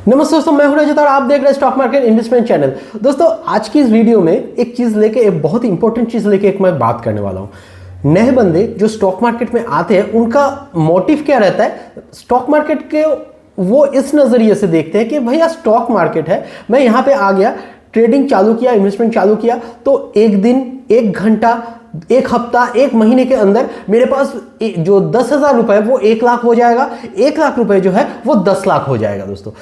नमस्ते दोस्तों, मैं हूं रजत और आप देख रहे हैं स्टॉक मार्केट इन्वेस्टमेंट चैनल। दोस्तों आज की इस वीडियो में एक चीज लेके, एक बहुत ही इंपॉर्टेंट चीज लेके मैं बात करने वाला हूं। नए बंदे जो स्टॉक मार्केट में आते हैं उनका मोटिव क्या रहता है? स्टॉक मार्केट के वो इस नजरिए से देखते हैं कि भैया स्टॉक मार्केट है, मैं यहां पे आ गया, ट्रेडिंग चालू किया, इन्वेस्टमेंट चालू किया, तो एक दिन, एक घंटा, एक हफ्ता, एक महीने के अंदर मेरे पास जो 10,000 रुपए वो 1 लाख हो जाएगा, 1 लाख रुपए जो है वो 10 लाख हो जाएगा दोस्तों।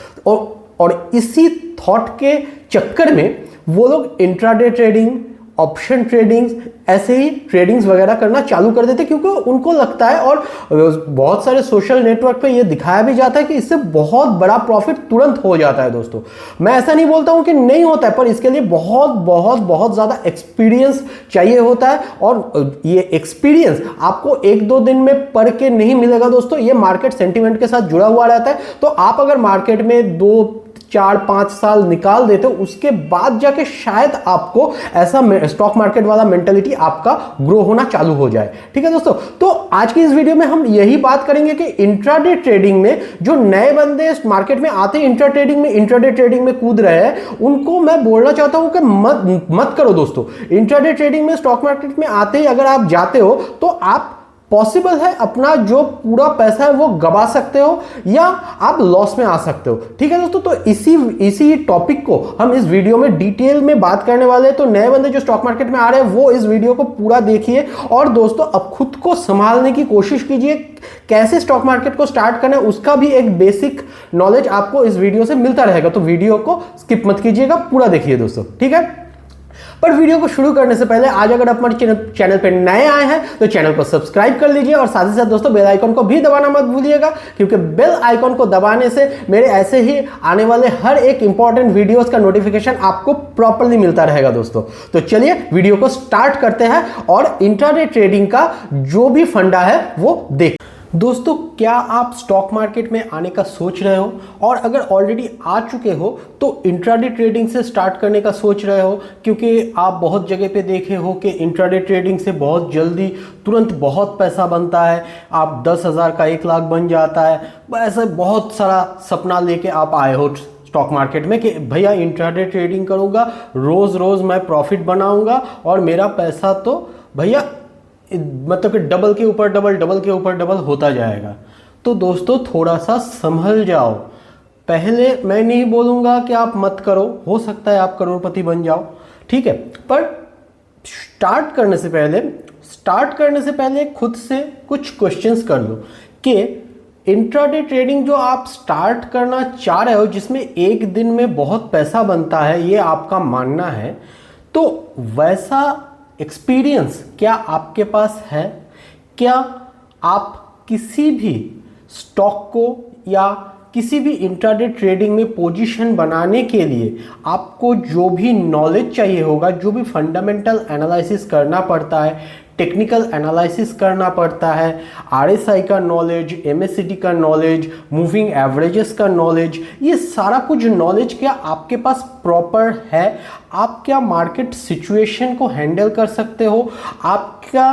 और इसी थॉट के चक्कर में वो लोग इंट्राडे ट्रेडिंग, ऑप्शन ट्रेडिंग, ऐसे ही ट्रेडिंग्स वगैरह करना चालू कर देते, क्योंकि उनको लगता है और बहुत सारे सोशल नेटवर्क पे ये दिखाया भी जाता है कि इससे बहुत बड़ा प्रॉफिट तुरंत हो जाता है दोस्तों। मैं ऐसा नहीं बोलता हूं कि नहीं होता है, पर इसके लिए बहुत बहुत बहुत ज्यादा एक्सपीरियंस चाहिए होता है, और ये एक्सपीरियंस आपको 1-2 दिन में पढ़ के नहीं मिलेगा दोस्तों। ये मार्केट सेंटिमेंट के साथ जुड़ा हुआ रहता है। तो आप अगर मार्केट में 2-4-5 साल निकाल देते हो, उसके बाद जाके शायद आपको ऐसा स्टॉक मार्केट वाला मेंटेलिटी आपका ग्रो होना चालू हो जाए। ठीक है दोस्तों, तो आज की इस वीडियो में हम यही बात करेंगे कि इंट्राडे ट्रेडिंग में जो नए बंदे मार्केट में आते हैं, इंट्राडे ट्रेडिंग में कूद रहे हैं, उनको मैं बोलना चाहता हूं कि मत करो दोस्तों। इंट्राडे ट्रेडिंग में, स्टॉक मार्केट में आते ही अगर आप जाते हो तो आप पॉसिबल है अपना जो पूरा पैसा है वो गवा सकते हो, या आप लॉस में आ सकते हो। ठीक है दोस्तों, तो इसी टॉपिक को हम इस वीडियो में डिटेल में बात करने वाले हैं। तो नए बंदे जो स्टॉक मार्केट में आ रहे हैं वो इस वीडियो को पूरा देखिए, और दोस्तों अब खुद को संभालने की कोशिश कीजिए। कैसे स्टॉक मार्केट को स्टार्ट करना है उसका भी एक बेसिक नॉलेज आपको इस वीडियो से मिलता रहेगा। तो वीडियो को स्किप मत कीजिएगा, पूरा देखिए दोस्तों, ठीक है। पर वीडियो को शुरू करने से पहले आज अगर आप हमारे चैनल पर नए आए हैं तो चैनल को सब्सक्राइब कर लीजिए, और साथ ही साथ दोस्तों बेल आइकन को भी दबाना मत भूलिएगा, क्योंकि बेल आइकन को दबाने से मेरे ऐसे ही आने वाले हर एक इंपॉर्टेंट वीडियोस का नोटिफिकेशन आपको प्रॉपर्ली मिलता रहेगा दोस्तों। तो चलिए वीडियो को स्टार्ट करते हैं और इंट्राडे ट्रेडिंग का जो भी फंडा है वो देख। दोस्तों क्या आप स्टॉक मार्केट में आने का सोच रहे हो, और अगर ऑलरेडी आ चुके हो तो इंट्राडे ट्रेडिंग से स्टार्ट करने का सोच रहे हो? क्योंकि आप बहुत जगह पे देखे हो कि इंट्राडे ट्रेडिंग से बहुत जल्दी तुरंत बहुत पैसा बनता है, आप 10,000 का 1 लाख बन जाता है। ऐसे बहुत सारा सपना लेके आप आए हो स्टॉक मार्केट में कि भैया इंट्राडे ट्रेडिंग करूँगा, रोज़ रोज़ मैं प्रॉफिट बनाऊँगा और मेरा पैसा तो भैया मतलब कि डबल के ऊपर डबल, डबल के ऊपर डबल होता जाएगा। तो दोस्तों थोड़ा सा संभल जाओ। पहले मैं नहीं बोलूँगा कि आप मत करो, हो सकता है आप करोड़पति बन जाओ, ठीक है, पर स्टार्ट करने से पहले खुद से कुछ क्वेश्चंस कर लो कि इंट्राडे ट्रेडिंग जो आप स्टार्ट करना चाह रहे हो, जिसमें एक दिन में बहुत पैसा बनता है, ये आपका मानना है, तो वैसा एक्सपीरियंस क्या आपके पास है? क्या आप किसी भी स्टॉक को या किसी भी इंट्राडे ट्रेडिंग में पोजीशन बनाने के लिए आपको जो भी नॉलेज चाहिए होगा, जो भी फंडामेंटल एनालिसिस करना पड़ता है, टेक्निकल एनालिसिस करना पड़ता है, आरएसआई का नॉलेज, एमएससीडी का नॉलेज, मूविंग एवरेजेस का नॉलेज, ये सारा कुछ नॉलेज क्या आपके पास प्रॉपर है? आप क्या मार्केट सिचुएशन को हैंडल कर सकते हो? आप क्या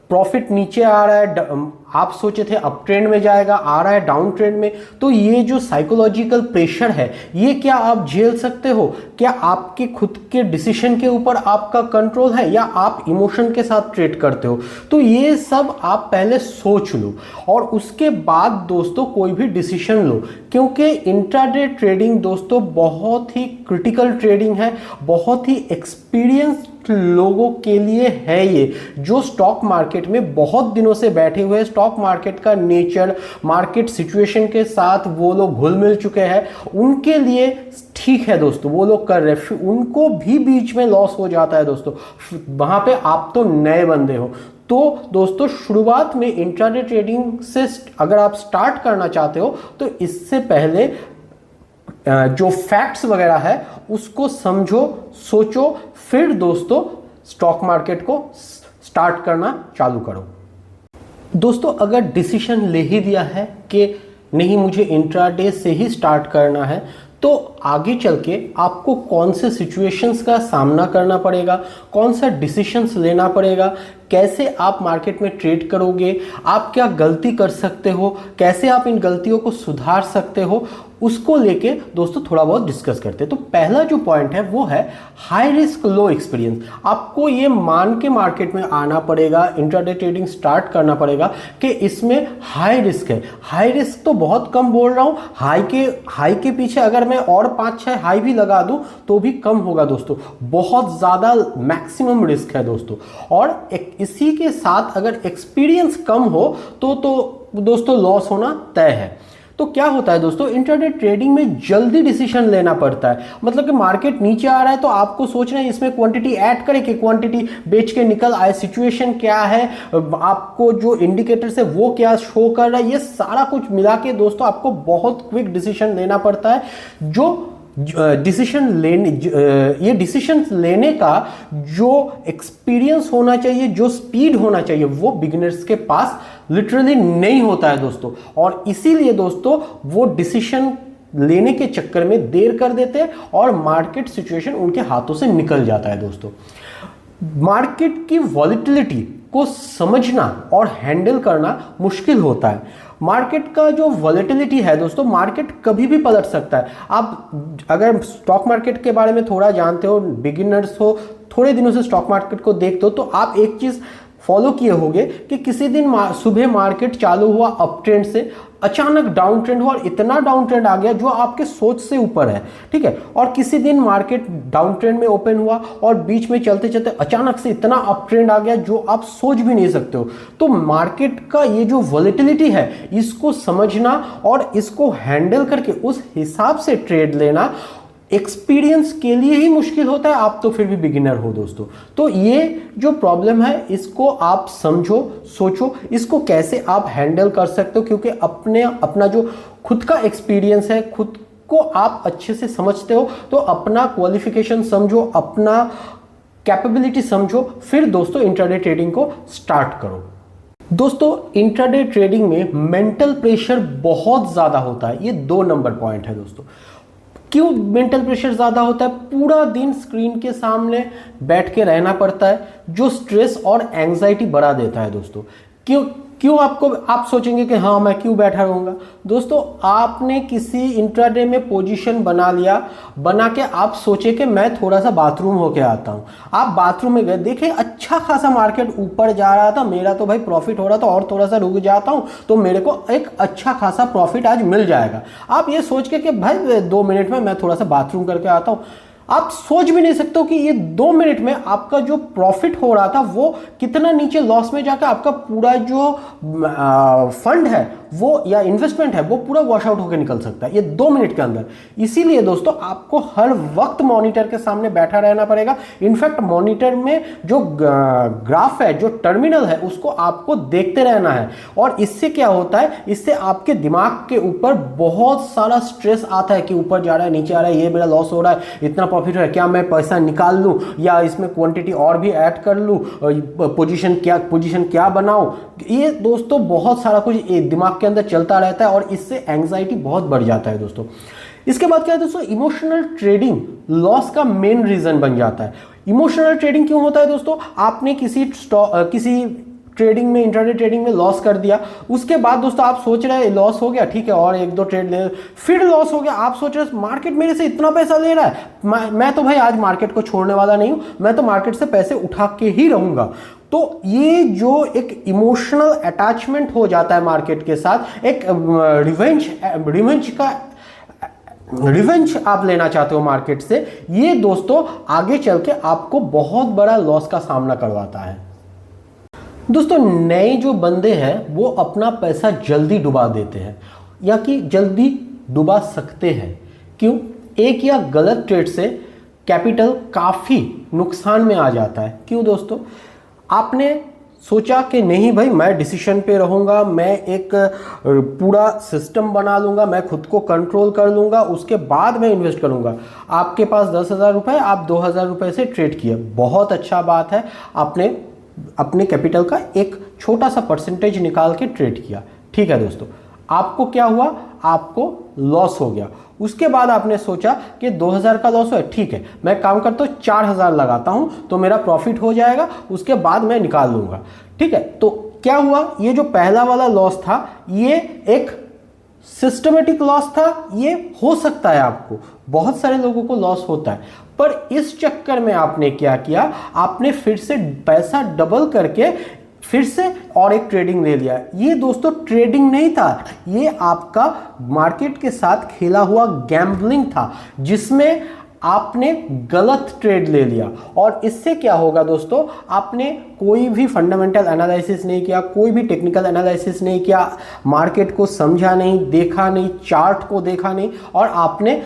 प्रॉफिट नीचे आ रहा है, आप सोचे थे अप ट्रेंड में जाएगा, आ रहा है डाउन ट्रेंड में, तो ये जो साइकोलॉजिकल प्रेशर है ये क्या आप झेल सकते हो? क्या आपके खुद के डिसीजन के ऊपर आपका कंट्रोल है, या आप इमोशन के साथ ट्रेड करते हो? तो ये सब आप पहले सोच लो, और उसके बाद दोस्तों कोई भी डिसीजन लो, क्योंकि इंट्राडे ट्रेडिंग दोस्तों बहुत ही क्रिटिकल ट्रेडिंग है, बहुत ही एक्सपीरियंस लोगों के लिए है ये, जो स्टॉक मार्केट में बहुत दिनों से बैठे हुए, स्टॉक मार्केट का नेचर, मार्केट सिचुएशन के साथ वो लोग घुल मिल चुके हैं। उनके लिए ठीक है दोस्तों, वो लोग कर रहे, उनको भी बीच में लॉस हो जाता है दोस्तों, वहां पे आप तो नए बंदे हो। तो दोस्तों शुरुआत में इंट्राडे ट्रेडिंग से अगर आप स्टार्ट करना चाहते हो तो इससे पहले जो फैक्ट्स वगैरह है उसको समझो, सोचो, फिर दोस्तों स्टॉक मार्केट को स्टार्ट करना चालू करो। दोस्तों अगर डिसीजन ले ही दिया है कि नहीं मुझे इंट्राडे से ही स्टार्ट करना है, तो आगे चल के आपको कौन से सिचुएशंस का सामना करना पड़ेगा, कौन सा डिसीजंस लेना पड़ेगा, कैसे आप मार्केट में ट्रेड करोगे, आप क्या गलती कर सकते हो, कैसे आप इन गलतियों को सुधार सकते हो, उसको लेके दोस्तों थोड़ा बहुत डिस्कस करते हैं। तो पहला जो पॉइंट है वो है हाई रिस्क लो एक्सपीरियंस। आपको ये मान के मार्केट में आना पड़ेगा, इंट्राडे ट्रेडिंग स्टार्ट करना पड़ेगा कि इसमें हाई रिस्क है। हाई रिस्क तो बहुत कम बोल रहा हूँ, हाई के पीछे अगर मैं और 5-6 हाई भी लगा दूं तो भी कम होगा दोस्तों, बहुत ज़्यादा मैक्सिमम रिस्क है दोस्तों। और इसी के साथ अगर एक्सपीरियंस कम हो तो दोस्तों लॉस होना तय है। तो क्या होता है दोस्तों, इंट्राडे ट्रेडिंग में जल्दी डिसीजन लेना पड़ता है। मतलब कि मार्केट नीचे आ रहा है तो आपको सोचना है इसमें क्वांटिटी ऐड करें कि क्वांटिटी बेच के निकल आए, सिचुएशन क्या है, आपको जो इंडिकेटर्स है वो क्या शो कर रहा है, ये सारा कुछ मिला के दोस्तों आपको बहुत क्विक डिसीजन लेना पड़ता है। जो ये डिसीजन लेने का जो एक्सपीरियंस होना चाहिए, जो स्पीड होना चाहिए, वो बिगिनर्स के पास लिटरली नहीं होता है दोस्तों। और इसीलिए दोस्तों वो डिसीजन लेने के चक्कर में देर कर देते हैं और मार्केट सिचुएशन उनके हाथों से निकल जाता है दोस्तों। मार्केट की वॉलिटिलिटी को समझना और हैंडल करना मुश्किल होता है। मार्केट का जो वॉलेटिलिटी है दोस्तों, मार्केट कभी भी पलट सकता है। आप अगर स्टॉक मार्केट के बारे में थोड़ा जानते हो, बिगिनर्स हो, थोड़े दिनों से स्टॉक मार्केट को देखते हो, तो आप एक चीज़ फॉलो किए होंगे कि किसी दिन सुबह मार्केट चालू हुआ अप ट्रेंड से, अचानक डाउन ट्रेंड हुआ और इतना डाउन ट्रेंड आ गया जो आपके सोच से ऊपर है, ठीक है। और किसी दिन मार्केट डाउन ट्रेंड में ओपन हुआ और बीच में चलते चलते अचानक से इतना अप ट्रेंड आ गया जो आप सोच भी नहीं सकते हो। तो मार्केट का ये जो वॉलेटिलिटी है, इसको समझना और इसको हैंडल करके उस हिसाब से ट्रेड लेना एक्सपीरियंस के लिए ही मुश्किल होता है, आप तो फिर भी बिगिनर हो दोस्तों। तो ये जो प्रॉब्लम है इसको आप समझो, सोचो इसको कैसे आप हैंडल कर सकते हो, क्योंकि अपना जो खुद का एक्सपीरियंस है, खुद को आप अच्छे से समझते हो, तो अपना क्वालिफिकेशन समझो, अपना कैपेबिलिटी समझो, फिर दोस्तों इंट्राडे ट्रेडिंग को स्टार्ट करो। दोस्तों इंट्राडे ट्रेडिंग में मेंटल प्रेशर बहुत ज़्यादा होता है, ये 2 नंबर पॉइंट है दोस्तों। क्यों मेंटल प्रेशर ज़्यादा होता है? पूरा दिन स्क्रीन के सामने बैठ के रहना पड़ता है, जो स्ट्रेस और एंग्जाइटी बढ़ा देता है दोस्तों। क्यों आप सोचेंगे कि हाँ मैं क्यों बैठा रहूँगा। दोस्तों आपने किसी इंट्राडे में पोजीशन बना के आप सोचे कि मैं थोड़ा सा बाथरूम होके आता हूँ। आप बाथरूम में गए, देखे अच्छा खासा मार्केट ऊपर जा रहा था, मेरा तो भाई प्रॉफिट हो रहा था, और थोड़ा सा रुक जाता हूँ तो मेरे को एक अच्छा खासा प्रॉफिट आज मिल जाएगा। आप ये सोच के कि भाई 2 मिनट में मैं थोड़ा सा बाथरूम करके आता हूँ, आप सोच भी नहीं सकते हो कि ये 2 मिनट में आपका जो प्रॉफिट हो रहा था वो कितना नीचे लॉस में जाकर आपका पूरा जो फंड है वो या इन्वेस्टमेंट है वो पूरा वॉश आउट होकर निकल सकता है ये 2 मिनट के अंदर। इसीलिए दोस्तों आपको हर वक्त मॉनिटर के सामने बैठा रहना पड़ेगा। इनफैक्ट मॉनिटर में जो ग्राफ है, जो टर्मिनल है, उसको आपको देखते रहना है। और इससे क्या होता है, इससे आपके दिमाग के ऊपर बहुत सारा स्ट्रेस आता है कि ऊपर जा रहा है, नीचे आ रहा है, ये मेरा लॉस हो रहा है, इतना प्रॉफिट हो रहा है, क्या मैं पैसा निकाल लूँ या इसमें क्वांटिटी और भी ऐड कर लूँ, पोजीशन क्या बनाऊँ। ये दोस्तों बहुत सारा कुछ दिमाग के अंदर चलता रहता है और इससे एंग्जाइटी बहुत बढ़ जाता है दोस्तों। इसके बाद क्या है दोस्तों, इमोशनल ट्रेडिंग लॉस का मेन रीजन बन जाता है। इमोशनल ट्रेडिंग क्यों होता है दोस्तों, आपने किसी ट्रेडिंग में, इंट्राडे ट्रेडिंग में लॉस कर दिया, उसके बाद दोस्तों आप सोच रहे हैं लॉस हो गया, ठीक है और 1-2 ट्रेड ले, फिर लॉस हो गया, आप सोच रहे हैं मार्केट मेरे से इतना पैसा ले रहा है, मैं तो भाई आज मार्केट को छोड़ने वाला नहीं हूं, मैं तो मार्केट से पैसे उठा के ही रहूंगा। तो ये जो एक इमोशनल अटैचमेंट हो जाता है मार्केट के साथ, एक रिवेंज आप लेना चाहते हो मार्केट से, ये दोस्तों आगे चल के आपको बहुत बड़ा लॉस का सामना करवाता है। दोस्तों नए जो बंदे हैं वो अपना पैसा जल्दी डुबा देते हैं या कि जल्दी डुबा सकते हैं। क्यों? एक या गलत ट्रेड से कैपिटल काफ़ी नुकसान में आ जाता है। क्यों दोस्तों? आपने सोचा कि नहीं भाई मैं डिसीजन पे रहूँगा, मैं एक पूरा सिस्टम बना लूँगा, मैं खुद को कंट्रोल कर लूँगा, उसके बाद मैं इन्वेस्ट करूँगा। आपके पास 10,000 रुपये, आप 2,000 रुपये से ट्रेड किए, बहुत अच्छा बात है, आपने अपने कैपिटल का एक छोटा सा परसेंटेज निकाल के ट्रेड किया, ठीक है दोस्तों। आपको क्या हुआ, आपको लॉस हो गया। उसके बाद आपने सोचा कि 2000 का लॉस है, ठीक है मैं काम करता हूँ 4000 लगाता हूँ तो मेरा प्रॉफिट हो जाएगा, उसके बाद मैं निकाल लूँगा। ठीक है, तो क्या हुआ, ये जो पहला वाला लॉस था ये एक सिस्टमेटिक लॉस था। ये हो सकता है आपको, बहुत सारे लोगों को लॉस होता है, पर इस चक्कर में आपने क्या किया, आपने फिर से पैसा डबल करके फिर से और एक ट्रेडिंग ले लिया। ये दोस्तों ट्रेडिंग नहीं था, ये आपका मार्केट के साथ खेला हुआ गैम्बलिंग था, जिसमें आपने गलत ट्रेड ले लिया। और इससे क्या होगा दोस्तों, आपने कोई भी फंडामेंटल एनालिसिस नहीं किया, कोई भी टेक्निकल एनालिसिस नहीं किया, मार्केट को समझा नहीं, देखा नहीं, चार्ट को देखा नहीं, और आपने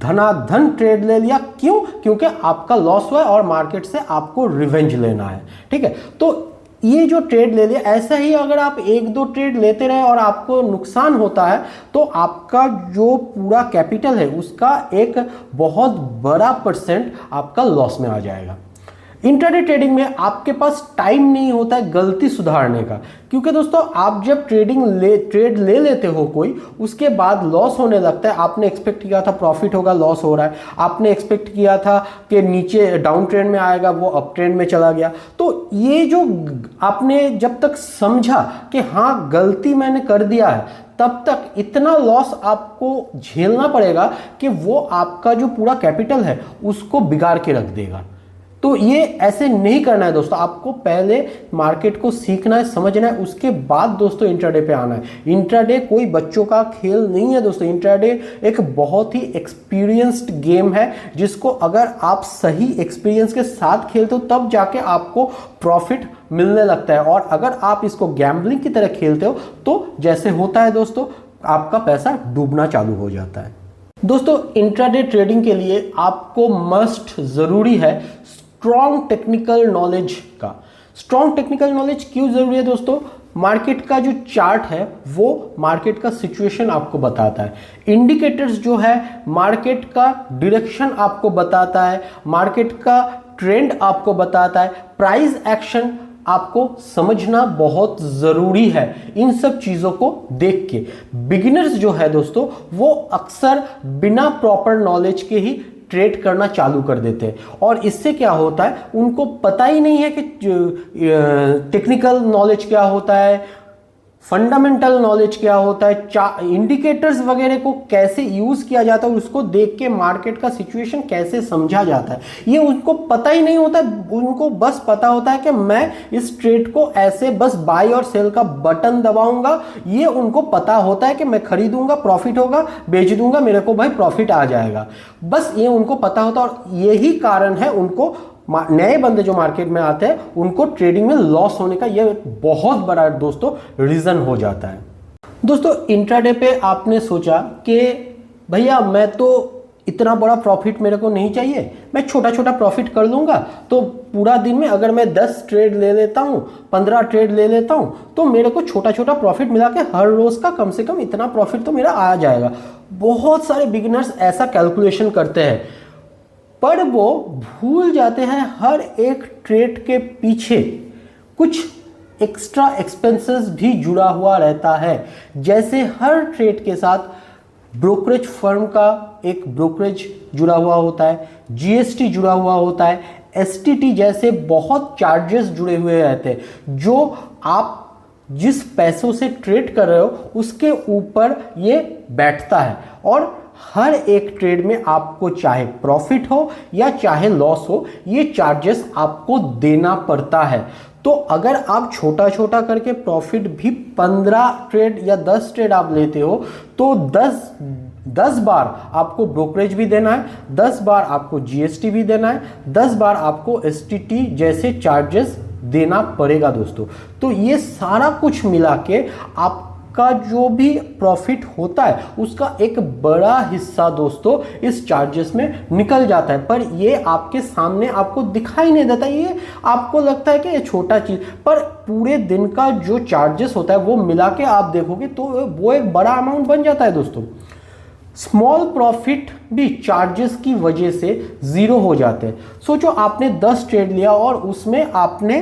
धनाधन ट्रेड ले लिया। क्यों? क्योंकि आपका लॉस हुआ और मार्केट से आपको रिवेंज लेना है। ठीक है, तो ये जो ट्रेड ले लिया, ऐसा ही अगर आप एक दो ट्रेड लेते रहे और आपको नुकसान होता है तो आपका जो पूरा कैपिटल है उसका एक बहुत बड़ा परसेंट आपका लॉस में आ जाएगा। इंट्राडे ट्रेडिंग में आपके पास टाइम नहीं होता है गलती सुधारने का, क्योंकि दोस्तों आप जब ट्रेड ले लेते हो कोई, उसके बाद लॉस होने लगता है। आपने एक्सपेक्ट किया था प्रॉफिट होगा, लॉस हो रहा है। आपने एक्सपेक्ट किया था कि नीचे डाउन ट्रेंड में आएगा, वो अप ट्रेंड में चला गया। तो ये जो आपने जब तक समझा कि हाँ गलती मैंने कर दिया है, तब तक इतना लॉस आपको झेलना पड़ेगा कि वो आपका जो पूरा कैपिटल है उसको बिगाड़ के रख देगा। तो ये ऐसे नहीं करना है दोस्तों, आपको पहले मार्केट को सीखना है, समझना है, उसके बाद दोस्तों इंट्राडे पे आना है। इंट्राडे कोई बच्चों का खेल नहीं है दोस्तों, इंट्राडे एक बहुत ही एक्सपीरियंस्ड गेम है, जिसको अगर आप सही एक्सपीरियंस के साथ खेलते हो तब जाके आपको प्रॉफिट मिलने लगता है। और अगर आप इसको गैम्बलिंग की तरह खेलते हो तो जैसे होता है दोस्तों, आपका पैसा डूबना चालू हो जाता है। दोस्तों इंट्राडे ट्रेडिंग के लिए आपको मस्ट जरूरी है स्ट्रॉन्ग टेक्निकल नॉलेज का। स्ट्रॉन्ग टेक्निकल नॉलेज क्यों जरूरी है दोस्तों? मार्केट का जो चार्ट है वो मार्केट का सिचुएशन आपको बताता है, इंडिकेटर्स जो है मार्केट का डायरेक्शन आपको बताता है, मार्केट का ट्रेंड आपको बताता है, प्राइस एक्शन आपको समझना बहुत जरूरी है। इन सब चीजों को देख के बिगिनर्स जो है दोस्तों वो अक्सर बिना प्रॉपर नॉलेज के ही ट्रेड करना चालू कर देते हैं, और इससे क्या होता है, उनको पता ही नहीं है कि टेक्निकल नॉलेज क्या होता है, फंडामेंटल नॉलेज क्या होता है, इंडिकेटर्स वगैरह को कैसे यूज किया जाता है, उसको देख के मार्केट का सिचुएशन कैसे समझा जाता है, ये उनको पता ही नहीं होता। उनको बस पता होता है कि मैं इस ट्रेड को ऐसे बस बाय और सेल का बटन दबाऊंगा, ये उनको पता होता है कि मैं खरीदूंगा प्रॉफिट होगा, बेच दूंगा मेरे को भाई प्रॉफिट आ जाएगा, बस ये उनको पता होता है। और यही कारण है उनको, नए बंदे जो मार्केट में आते हैं उनको ट्रेडिंग में लॉस होने का ये बहुत बड़ा दोस्तों रीजन हो जाता है। दोस्तों इंट्राडे पे आपने सोचा कि भैया मैं तो इतना बड़ा प्रॉफिट मेरे को नहीं चाहिए, मैं छोटा छोटा प्रॉफिट कर लूंगा, तो पूरा दिन में अगर मैं 10 ट्रेड ले लेता हूं, 15 ट्रेड ले लेता हूं, तो मेरे को छोटा छोटा प्रॉफिट मिला के हर रोज का कम से कम इतना प्रॉफिट तो मेरा आ जाएगा। बहुत सारे बिगिनर्स ऐसा कैलकुलेशन करते हैं, पर वो भूल जाते हैं हर एक ट्रेड के पीछे कुछ एक्स्ट्रा एक्सपेंसेस भी जुड़ा हुआ रहता है। जैसे हर ट्रेड के साथ ब्रोकरेज फर्म का एक ब्रोकरेज जुड़ा हुआ होता है, जीएसटी जुड़ा हुआ होता है, एसटीटी जैसे बहुत चार्जेस जुड़े हुए रहते हैं, जो आप जिस पैसों से ट्रेड कर रहे हो उसके ऊपर ये बैठता है। और हर एक ट्रेड में आपको चाहे प्रॉफिट हो या चाहे लॉस हो, ये चार्जेस आपको देना पड़ता है। तो अगर आप छोटा छोटा करके प्रॉफिट भी 15 ट्रेड या 10 ट्रेड आप लेते हो तो 10 बार आपको ब्रोकरेज भी देना है, 10 बार आपको जीएसटी भी देना है, 10 बार आपको एसटीटी जैसे चार्जेस देना पड़ेगा दोस्तों। तो ये सारा कुछ मिला के आप का जो भी प्रॉफिट होता है उसका एक बड़ा हिस्सा दोस्तों इस चार्जेस में निकल जाता है, पर ये आपके सामने आपको दिखाई नहीं देता। ये आपको लगता है कि ये छोटा चीज, पर पूरे दिन का जो चार्जेस होता है वो मिला के आप देखोगे तो वो एक बड़ा अमाउंट बन जाता है दोस्तों। स्मॉल प्रॉफिट भी चार्जेस की वजह से जीरो हो जाते हैं। सोचो आपने 10 ट्रेड लिया और उसमें आपने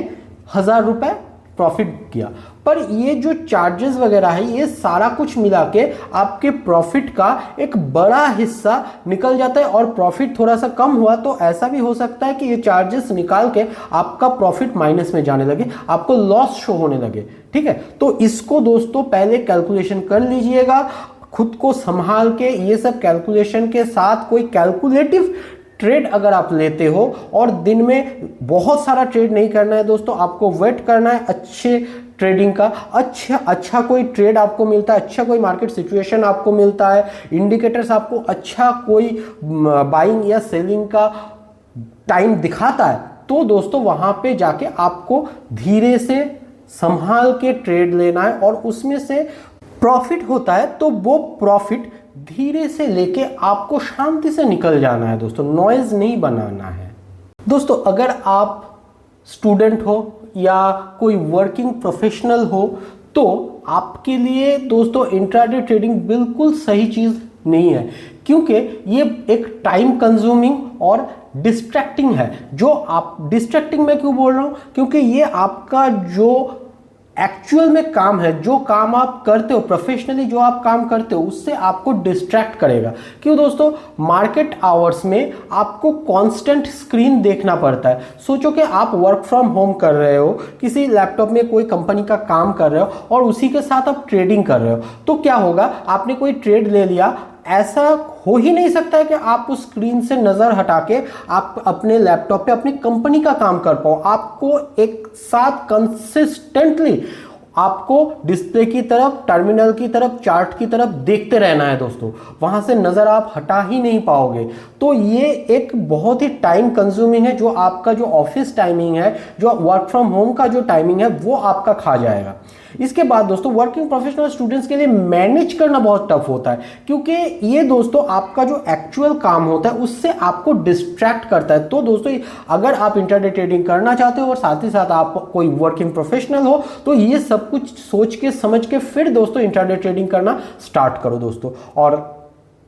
1000 रुपए प्रॉफिट किया। पर ये जो चार्जेस वगैरह है ये सारा कुछ मिला के आपके प्रॉफिट का एक बड़ा हिस्सा निकल जाता है, और प्रॉफिट थोड़ा सा कम हुआ तो ऐसा भी हो सकता है कि ये चार्जेस निकाल के आपका प्रॉफिट माइनस में जाने लगे, आपको लॉस शो होने लगे। ठीक है, तो इसको दोस्तों पहले कैलकुलेशन कर लीजिएगा, खुद को संभाल के। ये सब कैलकुलेशन के साथ कोई कैलकुलेटिव ट्रेड अगर आप लेते हो, और दिन में बहुत सारा ट्रेड नहीं करना है दोस्तों, आपको वेट करना है अच्छे ट्रेडिंग का। अच्छा कोई ट्रेड आपको मिलता है, अच्छा कोई मार्केट सिचुएशन आपको मिलता है, इंडिकेटर्स आपको अच्छा कोई बाइंग या सेलिंग का टाइम दिखाता है, तो दोस्तों वहां पे जाके आपको धीरे से संभाल के ट्रेड लेना है, और उसमें से प्रॉफिट होता है तो वो प्रॉफिट धीरे से लेके आपको शांति से निकल जाना है दोस्तों, नॉइज नहीं बनाना है। दोस्तों अगर आप स्टूडेंट हो या कोई वर्किंग प्रोफेशनल हो तो आपके लिए दोस्तों इंट्राडे ट्रेडिंग बिल्कुल सही चीज़ नहीं है, क्योंकि ये एक टाइम कंज्यूमिंग और डिस्ट्रैक्टिंग है। जो आप डिस्ट्रैक्टिंग मैं क्यों बोल रहा हूँ, क्योंकि ये आपका जो एक्चुअल में काम है, जो काम आप करते हो प्रोफेशनली, जो आप काम करते हो उससे आपको डिस्ट्रैक्ट करेगा। क्यों दोस्तों, मार्केट आवर्स में आपको कांस्टेंट स्क्रीन देखना पड़ता है। सोचो कि आप वर्क फ्रॉम होम कर रहे हो, किसी लैपटॉप में कोई कंपनी का काम कर रहे हो और उसी के साथ आप ट्रेडिंग कर रहे हो, तो क्या होगा, आपने कोई ट्रेड ले लिया, ऐसा हो ही नहीं सकता है कि आप उस स्क्रीन से नजर हटा के आप अपने लैपटॉप पे अपनी कंपनी का काम कर पाओ। आपको एक साथ कंसिस्टेंटली आपको डिस्प्ले की तरफ, टर्मिनल की तरफ, चार्ट की तरफ देखते रहना है दोस्तों, वहां से नजर आप हटा ही नहीं पाओगे। तो ये एक बहुत ही टाइम कंज्यूमिंग है, जो आपका जो ऑफिस टाइमिंग है, जो वर्क फ्रॉम होम का जो टाइमिंग है, वो आपका खा जाएगा। इसके बाद दोस्तों वर्किंग प्रोफेशनल स्टूडेंट्स के लिए मैनेज करना बहुत टफ होता है, क्योंकि ये दोस्तों आपका जो एक्चुअल काम होता है उससे आपको डिस्ट्रैक्ट करता है। तो दोस्तों अगर आप इंट्राडे ट्रेडिंग करना चाहते हो और साथ ही साथ आप कोई वर्किंग प्रोफेशनल हो, तो ये सब कुछ सोच के समझ के फिर दोस्तों इंट्राडे ट्रेडिंग करना स्टार्ट करो दोस्तों। और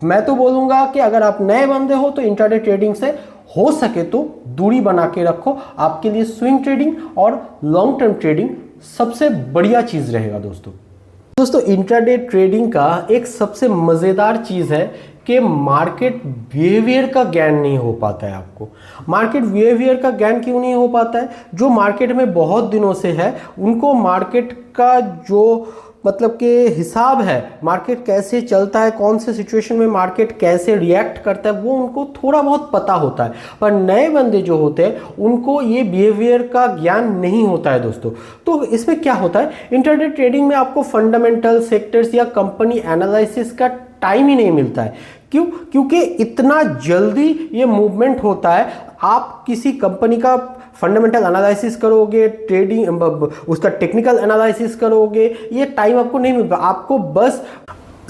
मैं तो बोलूंगा कि अगर आप नए बंदे हो तो इंट्राडे ट्रेडिंग से हो सके तो दूरी बना के रखो। आपके लिए स्विंग ट्रेडिंग और लॉन्ग टर्म ट्रेडिंग सबसे बढ़िया चीज रहेगा दोस्तों इंट्राडे ट्रेडिंग का एक सबसे मजेदार चीज है कि मार्केट बिहेवियर का ज्ञान नहीं हो पाता है आपको। मार्केट बिहेवियर का ज्ञान क्यों नहीं हो पाता है? जो मार्केट में बहुत दिनों से है उनको मार्केट का जो मतलब कि हिसाब है, मार्केट कैसे चलता है, कौन से सिचुएशन में मार्केट कैसे रिएक्ट करता है, वो उनको थोड़ा बहुत पता होता है। पर नए बंदे जो होते हैं उनको ये बिहेवियर का ज्ञान नहीं होता है दोस्तों। तो इसमें क्या होता है, इंट्राडे ट्रेडिंग में आपको फंडामेंटल सेक्टर्स या कंपनी एनालिसिस का टाइम ही नहीं मिलता है। क्यों? क्योंकि इतना जल्दी ये मूवमेंट होता है। आप किसी कंपनी का फंडामेंटल एनालिसिस करोगे, ट्रेडिंग उसका टेक्निकल एनालिसिस करोगे, ये टाइम आपको नहीं मिलता। आपको बस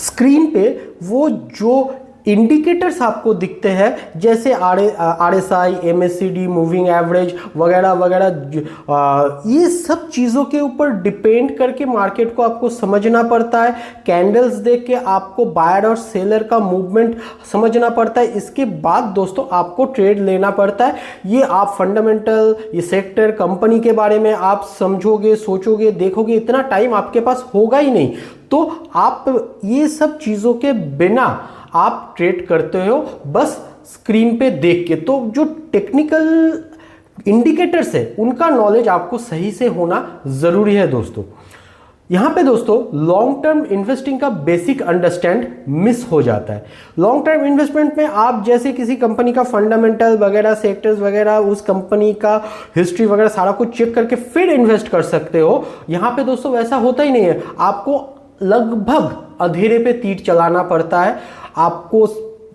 स्क्रीन पे वो जो इंडिकेटर्स आपको दिखते हैं जैसे RSI, MACD, मूविंग एवरेज वगैरह वगैरह, ये सब चीज़ों के ऊपर डिपेंड करके मार्केट को आपको समझना पड़ता है। कैंडल्स देख के आपको बायर और सेलर का मूवमेंट समझना पड़ता है। इसके बाद दोस्तों आपको ट्रेड लेना पड़ता है। ये आप फंडामेंटल, ये सेक्टर, कंपनी के बारे में आप समझोगे, सोचोगे, देखोगे, इतना टाइम आपके पास होगा ही नहीं। तो आप ये सब चीज़ों के बिना आप ट्रेड करते हो बस स्क्रीन पे देख के। तो जो टेक्निकल इंडिकेटर्स है उनका नॉलेज आपको सही से होना जरूरी है दोस्तों। यहां पे दोस्तों लॉन्ग टर्म इन्वेस्टिंग का बेसिक अंडरस्टैंड मिस हो जाता है। लॉन्ग टर्म इन्वेस्टमेंट में आप जैसे किसी कंपनी का फंडामेंटल वगैरह, सेक्टर्स वगैरह, उस कंपनी का हिस्ट्री वगैरह सारा कुछ चेक करके फिर इन्वेस्ट कर सकते हो। यहां पे दोस्तों वैसा होता ही नहीं है। आपको लगभग अंधेरे पे तीर चलाना पड़ता है आपको।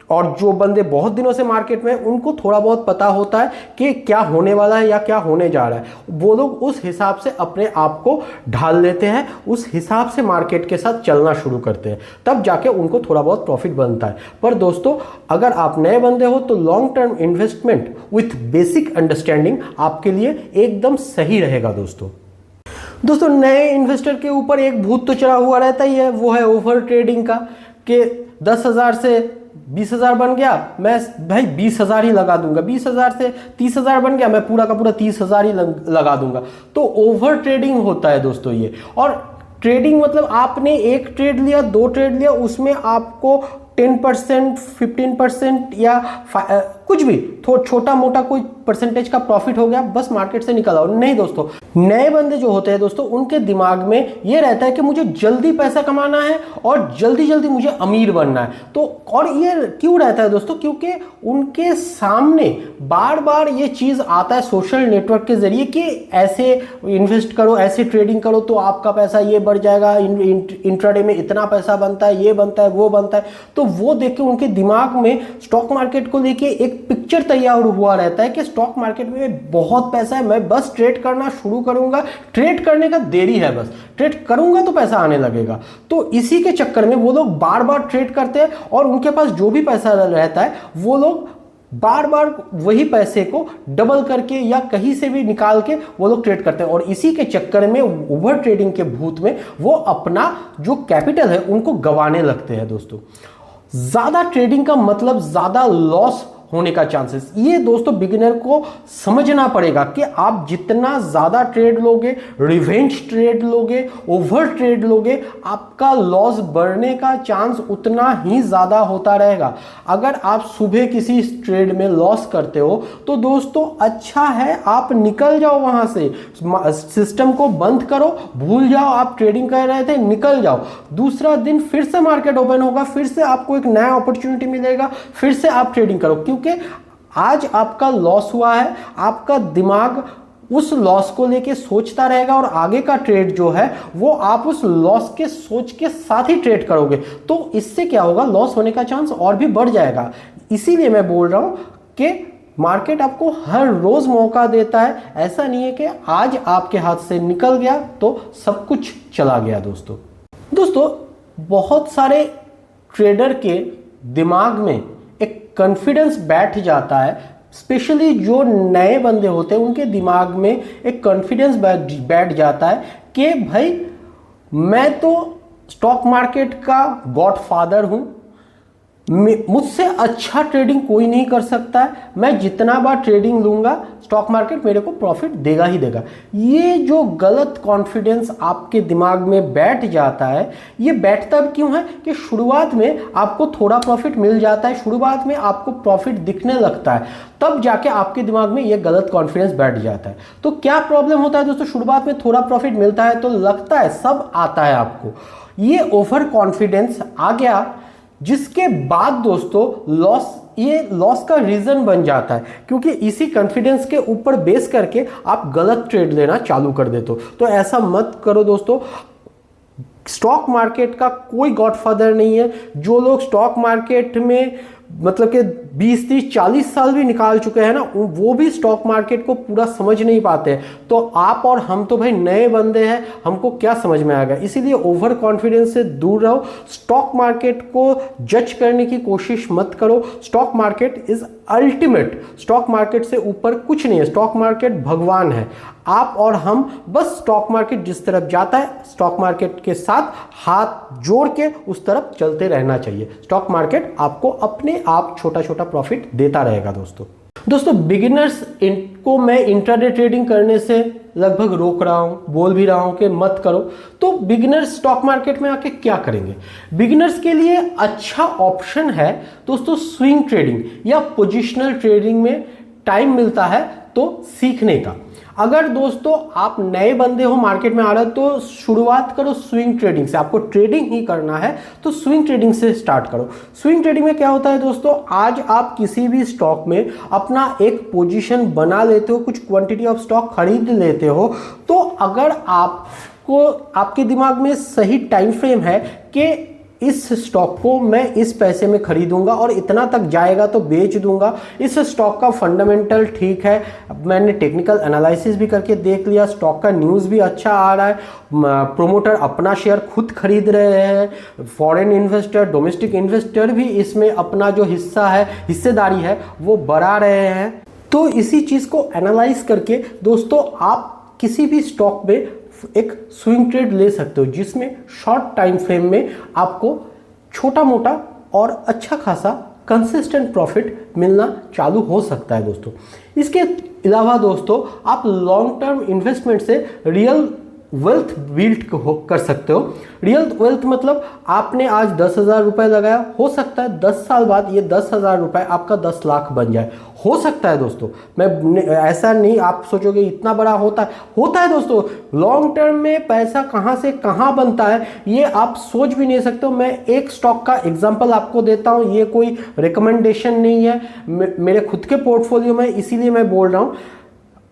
और जो बंदे बहुत दिनों से मार्केट में, उनको थोड़ा बहुत पता होता है कि क्या होने वाला है या क्या होने जा रहा है। वो लोग उस हिसाब से अपने आप को ढाल लेते हैं, उस हिसाब से मार्केट के साथ चलना शुरू करते हैं, तब जाके उनको थोड़ा बहुत प्रॉफिट बनता है। पर दोस्तों अगर आप नए बंदे हो तो long term investment with basic understanding आपके लिए एकदम सही रहेगा दोस्तों नए इन्वेस्टर के ऊपर एक भूत तो चढ़ा हुआ रहता ही है, वो है ओवर ट्रेडिंग का, कि 10,000 से 20,000 बन गया, मैं भाई 20,000 ही लगा दूंगा, 20,000 से 30,000 बन गया, मैं पूरा का पूरा 30,000 ही लगा दूंगा। तो ओवर ट्रेडिंग होता है दोस्तों ये। और ट्रेडिंग मतलब आपने एक ट्रेड लिया, 2 ट्रेड लिया, उसमें आपको 10%, 15% या कुछ भी छोटा मोटा कोई परसेंटेज का प्रॉफिट हो गया, बस मार्केट से निकल आओ। नहीं दोस्तों, नए बंदे जो होते हैं दोस्तों, उनके दिमाग में ये रहता है कि मुझे जल्दी पैसा कमाना है और जल्दी जल्दी मुझे अमीर बनना है। तो और ये क्यों रहता है दोस्तों? क्योंकि उनके सामने बार बार ये चीज आता है सोशल नेटवर्क के जरिए कि ऐसे इन्वेस्ट करो, ऐसे ट्रेडिंग करो तो आपका पैसा ये बढ़ जाएगा, इंट्राडे में इतना पैसा बनता है, ये बनता है, वो बनता है। तो वो देख के उनके दिमाग में स्टॉक मार्केट को लेके एक पिक्चर तैयार हुआ रहता है कि स्टॉक मार्केट में बहुत पैसा है, मैं बस ट्रेड करना शुरू करूंगा, ट्रेड करने का देरी है, बस ट्रेड करूंगा तो पैसा आने लगेगा। तो इसी के चक्कर में वो लोग बार बार ट्रेड करते हैं और उनके पास जो भी पैसा रहता है वो लोग बार बार वही पैसे को डबल करके या कहीं से भी निकाल के वो लोग ट्रेड करते हैं। और इसी के चक्कर में ओवर ट्रेडिंग के भूत में वो अपना जो कैपिटल है उनको गंवाने लगते हैं दोस्तों। ज्यादा ट्रेडिंग का मतलब ज्यादा लॉस होने का चांसेस, ये दोस्तों बिगिनर को समझना पड़ेगा कि आप जितना ज्यादा ट्रेड लोगे, रिवेंज ट्रेड लोगे, ओवर ट्रेड लोगे, आपका लॉस बढ़ने का चांस उतना ही ज्यादा होता रहेगा। अगर आप सुबह किसी ट्रेड में लॉस करते हो तो दोस्तों अच्छा है आप निकल जाओ वहां से, सिस्टम को बंद करो, भूल जाओ आप ट्रेडिंग कर रहे थे, निकल जाओ। दूसरा दिन फिर से मार्केट ओपन होगा, फिर से आपको एक नया अपॉर्चुनिटी मिलेगा, फिर से आप ट्रेडिंग करो। क्योंकि आज आपका लॉस हुआ है, आपका दिमाग उस लॉस को लेके सोचता रहेगा और आगे का ट्रेड जो है वो आप उस लॉस के सोच के साथ ही ट्रेड करोगे। तो इससे क्या होगा, लॉस होने का चांस और भी बढ़ जाएगा। इसीलिए मैं बोल रहा हूं कि मार्केट आपको हर रोज मौका देता है, ऐसा नहीं है कि आज आपके हाथ से निकल गया तो सब कुछ चला गया। दोस्तों बहुत सारे ट्रेडर के दिमाग में एक कॉन्फिडेंस बैठ जाता है, स्पेशली जो नए बंदे होते हैं उनके दिमाग में एक कॉन्फिडेंस बैठ जाता है कि भाई मैं तो स्टॉक मार्केट का गॉडफादर हूं, मुझसे अच्छा ट्रेडिंग कोई नहीं कर सकता है, मैं जितना बार ट्रेडिंग लूंगा स्टॉक मार्केट मेरे को प्रॉफिट देगा ही देगा। ये जो गलत कॉन्फिडेंस आपके दिमाग में बैठ जाता है, ये बैठता क्यों है कि शुरुआत में आपको थोड़ा प्रॉफिट मिल जाता है, शुरुआत में आपको प्रॉफिट दिखने लगता है, तब जाके आपके दिमाग में ये गलत कॉन्फिडेंस बैठ जाता है। तो क्या प्रॉब्लम होता है दोस्तों, शुरुआत में थोड़ा प्रॉफिट मिलता है तो लगता है सब आता है आपको, ये ओवर कॉन्फिडेंस आ गया, जिसके बाद दोस्तों लॉस का रीजन बन जाता है, क्योंकि इसी कॉन्फिडेंस के ऊपर बेस करके आप गलत ट्रेड लेना चालू कर देते हो। तो ऐसा मत करो दोस्तों। स्टॉक मार्केट का कोई गॉडफादर नहीं है। जो लोग स्टॉक मार्केट में मतलब कि 20, 30, 40 साल भी निकाल चुके हैं ना, वो भी स्टॉक मार्केट को पूरा समझ नहीं पाते हैं। तो आप और हम तो भाई नए बंदे हैं, हमको क्या समझ में आएगा। इसीलिए ओवर कॉन्फिडेंस से दूर रहो, स्टॉक मार्केट को जज करने की कोशिश मत करो। Stock market is ultimate, stock market से ऊपर कुछ नहीं है, स्टॉक मार्केट भगवान है। आप और हम बस स्टॉक मार्केट जिस तरफ जाता है स्टॉक मार्केट के साथ हाथ जोड़ के उस तरफ चलते रहना चाहिए। स्टॉक मार्केट आपको अपने आप छोटा छोटा प्रॉफिट देता रहेगा। दोस्तों बिगिनर्स को मैं इंट्राडे ट्रेडिंग करने से लगभग रोक रहा हूं, बोल भी रहा हूं कि मत करो। तो बिगिनर्स स्टॉक मार्केट में आके क्या करेंगे? बिगिनर्स के लिए अच्छा ऑप्शन है दोस्तों स्विंग ट्रेडिंग या पोजिशनल ट्रेडिंग में टाइम मिलता है तो सीखने का। अगर दोस्तों आप नए बंदे हो, मार्केट में आ रहे हो, तो शुरुआत करो स्विंग ट्रेडिंग से। आपको ट्रेडिंग ही करना है तो स्विंग ट्रेडिंग से स्टार्ट करो। स्विंग ट्रेडिंग में क्या होता है दोस्तों, आज आप किसी भी स्टॉक में अपना एक पोजीशन बना लेते हो, कुछ क्वांटिटी ऑफ स्टॉक खरीद लेते हो, तो अगर आपके दिमाग में सही टाइम फ्रेम है कि इस स्टॉक को मैं इस पैसे में खरीदूंगा और इतना तक जाएगा तो बेच दूंगा, इस स्टॉक का फंडामेंटल ठीक है, मैंने टेक्निकल एनालिसिस भी करके देख लिया, स्टॉक का न्यूज़ भी अच्छा आ रहा है, प्रोमोटर अपना शेयर खुद खरीद रहे हैं, फॉरेन इन्वेस्टर, डोमेस्टिक इन्वेस्टर भी इसमें अपना जो हिस्सा है, हिस्सेदारी है, वो बढ़ा रहे हैं। तो इसी चीज़ को एनालाइज करके दोस्तों आप किसी भी स्टॉक में एक स्विंग ट्रेड ले सकते हो, जिसमें शॉर्ट टाइम फ्रेम में आपको छोटा मोटा और अच्छा खासा कंसिस्टेंट प्रॉफिट मिलना चालू हो सकता है दोस्तों। इसके अलावा दोस्तों आप लॉन्ग टर्म इन्वेस्टमेंट से रियल वेल्थ बिल्ड कर सकते हो। रियल वेल्थ मतलब आपने आज 10,000 रुपये लगाया, हो सकता है 10 साल बाद ये 10,000 रुपये आपका 10 लाख बन जाए, हो सकता है दोस्तों। मैं ऐसा नहीं आप सोचोगे इतना बड़ा होता है दोस्तों। लॉन्ग टर्म में पैसा कहाँ से कहाँ बनता है ये आप सोच भी नहीं सकते हो। मैं एक स्टॉक का एग्जांपल आपको देता हूँ, ये कोई रिकमेंडेशन नहीं है, मेरे खुद के पोर्टफोलियो में, इसीलिए मैं बोल रहा हूँ।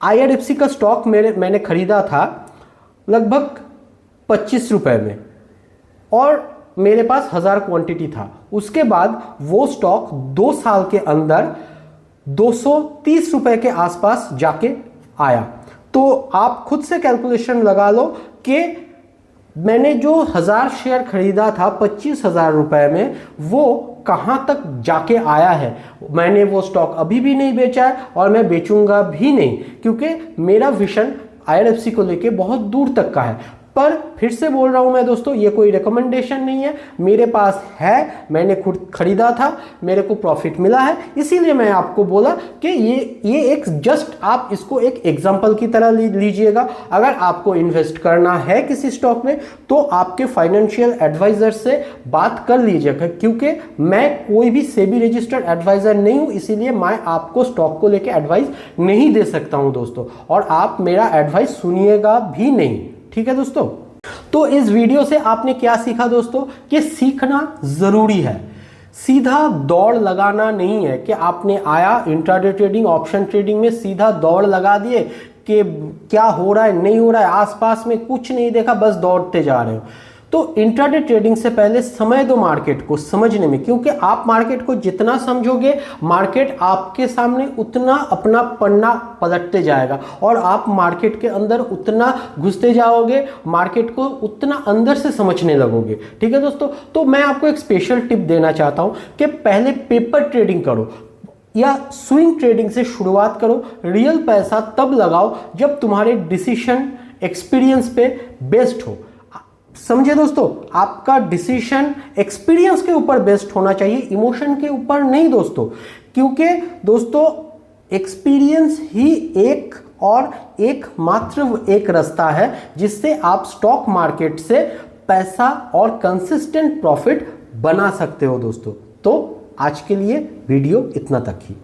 IRFC का स्टॉक मैंने खरीदा था लगभग 25 रुपए में और मेरे पास 1000 क्वांटिटी था। उसके बाद वो स्टॉक 2 साल के अंदर 230 रुपए के आसपास जाके आया। तो आप खुद से कैलकुलेशन लगा लो कि मैंने जो 1000 शेयर खरीदा था 25,000 रुपए में, वो कहां तक जाके आया है। मैंने वो स्टॉक अभी भी नहीं बेचा है और मैं बेचूंगा भी नहीं, क्योंकि मेरा विजन IRFC को लेके बहुत दूर तक का है। पर फिर से बोल रहा हूं मैं दोस्तों, ये कोई रिकमेंडेशन नहीं है, मेरे पास है, मैंने खुद खरीदा था, मेरे को प्रॉफिट मिला है, इसीलिए मैं आपको बोला कि ये एक जस्ट आप इसको एक एग्जांपल की तरह लीजिएगा। अगर आपको इन्वेस्ट करना है किसी स्टॉक में तो आपके फाइनेंशियल एडवाइजर से बात कर लीजिएगा, क्योंकि मैं कोई भी सेबी रजिस्टर्ड एडवाइजर नहीं हूं, इसीलिए मैं आपको स्टॉक को लेकर एडवाइस नहीं दे सकता हूं दोस्तों, और आप मेरा एडवाइस सुनिएगा भी नहीं। ठीक है दोस्तों, तो इस वीडियो से आपने क्या सीखा दोस्तों, कि सीखना जरूरी है। सीधा दौड़ लगाना नहीं है कि आपने आया इंट्राडे ट्रेडिंग, ऑप्शन ट्रेडिंग में सीधा दौड़ लगा दिए कि क्या हो रहा है नहीं हो रहा है, आसपास में कुछ नहीं देखा, बस दौड़ते जा रहे हो। तो इंट्राडे ट्रेडिंग से पहले समय दो मार्केट को समझने में, क्योंकि आप मार्केट को जितना समझोगे मार्केट आपके सामने उतना अपना पन्ना पलटते जाएगा और आप मार्केट के अंदर उतना घुसते जाओगे, मार्केट को उतना अंदर से समझने लगोगे। ठीक है दोस्तों, तो मैं आपको एक स्पेशल टिप देना चाहता हूं कि पहले पेपर ट्रेडिंग करो या स्विंग ट्रेडिंग से शुरुआत करो। रियल पैसा तब लगाओ जब तुम्हारे डिसीजन एक्सपीरियंस पे बेस्ड हो। समझे दोस्तों, आपका डिसीजन एक्सपीरियंस के ऊपर बेस्ड होना चाहिए, इमोशन के ऊपर नहीं दोस्तों, क्योंकि दोस्तों एक्सपीरियंस ही एक मात्र एक रास्ता है जिससे आप स्टॉक मार्केट से पैसा और कंसिस्टेंट प्रॉफिट बना सकते हो दोस्तों। तो आज के लिए वीडियो इतना तक ही।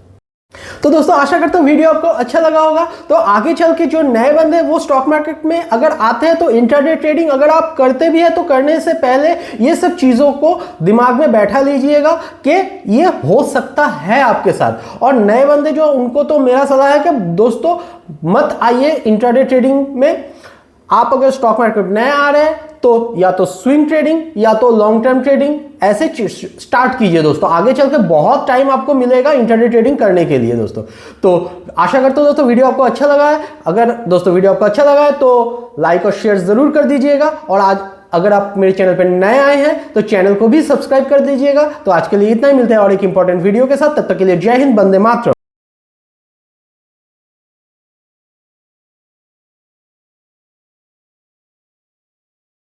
तो दोस्तों आशा करता हूं वीडियो आपको अच्छा लगा होगा। तो आगे चल के जो नए बंदे वो स्टॉक मार्केट में अगर आते हैं तो इंट्राडे ट्रेडिंग अगर आप करते भी हैं तो करने से पहले ये सब चीजों को दिमाग में बैठा लीजिएगा कि ये हो सकता है आपके साथ। और नए बंदे जो उनको तो मेरा सलाह है कि दोस्तों मत आइए इंट्राडे ट्रेडिंग में। आप अगर स्टॉक मार्केट नए आ रहे हैं तो या तो स्विंग ट्रेडिंग या तो लॉन्ग टर्म ट्रेडिंग ऐसे स्टार्ट कीजिए दोस्तों। आगे चल के बहुत टाइम आपको मिलेगा इंट्राडे ट्रेडिंग करने के लिए दोस्तों। तो आशा करता हूं दोस्तों वीडियो आपको अच्छा लगा है। अगर दोस्तों वीडियो आपको अच्छा लगा है तो लाइक और शेयर जरूर कर दीजिएगा। और आज अगर आप मेरे चैनल पर नए आए हैं तो चैनल को भी सब्सक्राइब कर दीजिएगा। तो आज के लिए इतना ही, मिलते हैं और एक इंपॉर्टेंट वीडियो के साथ। तब तक के लिए जय हिंद, वंदे मातरम।